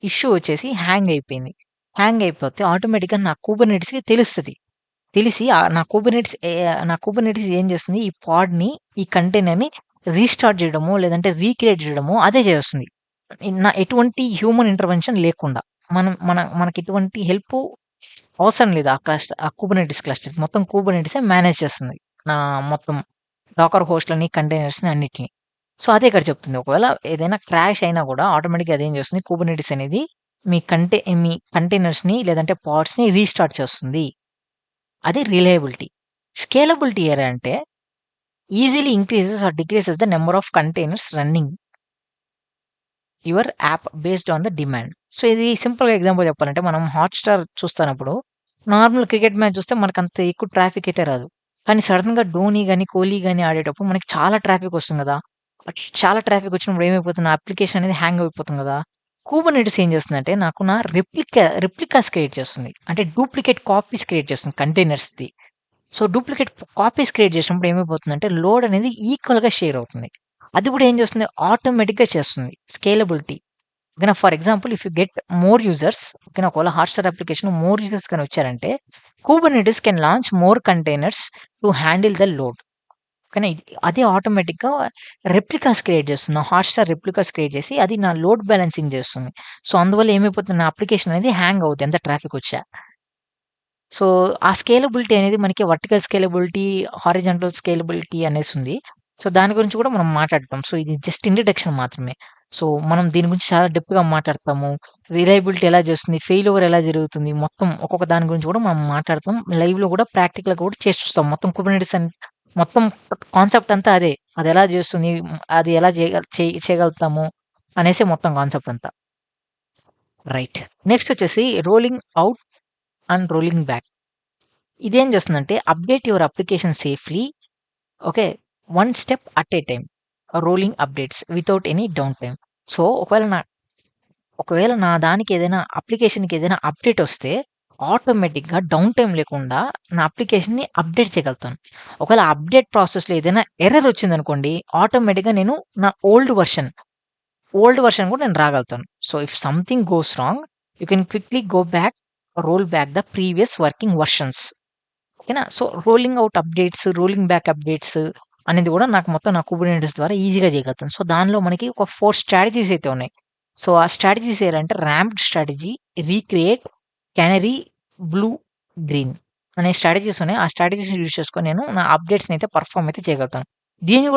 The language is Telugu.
ఇష్యూ వచ్చేసి హ్యాంగ్ అయిపోయింది. హ్యాంగ్ అయిపోతే ఆటోమేటిక్‌గా నా కుబర్నెటిస్‌కి తెలుస్తది. తెలిసి నా కుబర్నెటిస్ ఏం చేస్తుంది, ఈ పాడ్‌ని, ఈ కంటైనర్‌ని రీస్టార్ట్ చేయడమో, లేదంటే రీక్రియేట్ చేయడమో అదే చేస్తుంది. ఎటువంటి హ్యూమన్ ఇంటర్వెన్షన్ లేకుండా. మనకి ఎటువంటి హెల్పు అవసరం లేదు. ఆ కుబర్నెటిస్ క్లస్టర్ మొత్తం కుబర్నెటిసే మేనేజ్ చేస్తుంది. నా మొత్తం డాకర్ హోస్ట్‌లని, కంటైనర్స్‌ని అన్నిటిని. సో, అదే ఇక్కడ చెప్తుంది. ఒకవేళ ఏదైనా క్రాష్ అయినా గూడా ఆటోమేటిక్‌గా అదేం చేస్తుంది, కుబర్నెటిస్ అనేది మీ కంటైనర్స్‌ని లేదంటే పాడ్స్‌ని రీస్టార్ట్ చేస్తుంది. అది రిలయబిలిటీ. స్కేలబిలిటీ ఎలా అంటే easily increases or decreases the number of containers running your app based on the demand. So, ఇది సింపుల్‌గా ఎగ్జాంపుల్ చెప్పాలంటే మనం హాట్‌స్టార్ చూస్తున్నప్పుడు నార్మల్ క్రికెట్ మ్యాచ్ చూస్తే మనకంత ఎక్కువ ట్రాఫిక్ అయితే రాదు. కానీ సడెన్‌గా ధోని గాని, కోహ్లీ గాని ఆడేటప్పుడు మనకి చాలా ట్రాఫిక్ వస్తుంది గదా! చాలా ట్రాఫిక్ వచ్చినప్పుడు ఏమైపోతుంది, నా అప్లికేషన్ అనేది హ్యాంగ్ అయిపోతుంది గదా! కుబర్నెటిస్ ఏం చేస్తుందంటే నాకు నా రెప్లికాస్ క్రియేట్ చేస్తుంది. అంటే డూప్లికేట్ కాపీస్ క్రియేట్ చేస్తుంది కంటైనర్స్‌ది. సో, డూప్లికేట్ కాపీస్ క్రియేట్ చేసినప్పుడు ఏమైపోతుందంటే లోడ్ అనేది ఈక్వల్‌గా షేర్ అవుతుంది. అది కూడా ఏం చేస్తుంది, ఆటోమేటిక్‌గా చేస్తుంది. స్కేలబిలిటీ. ఓకేనా. For example if you get more users, ఓకేనా, ఒకవేళ హాట్‌స్టార్ అప్లికేషన్ మోర్ యూజర్స్ గాని వచ్చారంటే Kubernetes can launch more containers to handle the load. కానీ అదే ఆటోమేటిక్‌గా రెప్లికాస్ క్రియేట్ చేస్తుంది. నా హాట్‌స్టార్ రెప్లికాస్ క్రియేట్ చేసి అది నా లోడ్ బ్యాలెన్సింగ్ చేస్తుంది. సో, అందువల్ల ఏమైపోతుంది, నా అప్లికేషన్ అనేది హ్యాంగ్ అవుద్ది ఎంత ట్రాఫిక్ వచ్చా. సో, ఆ స్కేలబిలిటీ అనేది మనకి వర్టికల్ స్కేలబిలిటీ, హారిజాంటల్ స్కేలబిలిటీ అనేసుంది. సో, దాని గురించి కూడా మనం మాట్లాడతాం. సో, ఇది జస్ట్ ఇంట్రడక్షన్ మాత్రమే. సో, మనం దీని గురించి చాలా డెప్త్‌గా మాట్లాడతాము. రిలయబిలిటీ ఎలా చేస్తుంది, ఫెయిల్యూర్ ఎలా జరుగుతుంది, మొత్తం ఒక్కొక్క దాని గురించి కూడా మనం మాట్లాడతాం. లైవ్‌లో కూడా ప్రాక్టికల్‌గా కూడా చేసి చూస్తాం. మొత్తం కుబర్నెటిస్ మొత్తం కాన్సెప్ట్ అంతా అదే. అదెలా చేస్తుంది, అది ఎలా చేయగలుగుతాము అనేసి మొత్తం కాన్సెప్ట్ అంతా. రైట్. నెక్స్ట్ వచ్చేసి rolling out and rolling back. ఇదేం చేస్తుందంటే update your application safely. Okay. One step at a time. Rolling updates without any down time. So, ఒకవేళ నా దానికి ఏదైనా అప్లికేషన్‌కి ఏదైనా అప్డేట్ వస్తే ఆటోమేటిక్‌గా డౌన్ టైమ్ లేకుండా నా అప్లికేషన్‌ని అప్డేట్ చేయగలుగుతాను. ఒకవేళ అప్డేట్ ప్రాసెస్‌లో ఏదైనా ఎర్రర్ వచ్చిందనుకోండి, ఆటోమేటిక్‌గా నేను నా ఓల్డ్ వెర్షన్ కూడా నేను రాగలుగుతాను. So, if something goes wrong you can quickly go back, roll back the previous working versions. ఓకేనా. సో, రోలింగ్ బ్యాక్ అప్డేట్స్ అనేది కూడా నాకు మొత్తం నా కుబర్నెటిస్ ద్వారా ఈజీగా చేయగలుగుతాను. సో, దానిలో మనకి ఒక 4 స్ట్రాటజీస్ అయితే ఉన్నాయి. సో, ఆ స్ట్రాటజీస్ ఏంటంటే ramped strategy, recreate, canary, blue, green అనే స్ట్రాటజీస్ ఉన్నాయి. ఆ స్ట్రాటజీస్ యూజ్ చేసుకొని నేను నా అప్డేట్స్‌ని అయితే పెర్ఫార్మ్ అయితే చేయగలుగుతాను. దీన్ని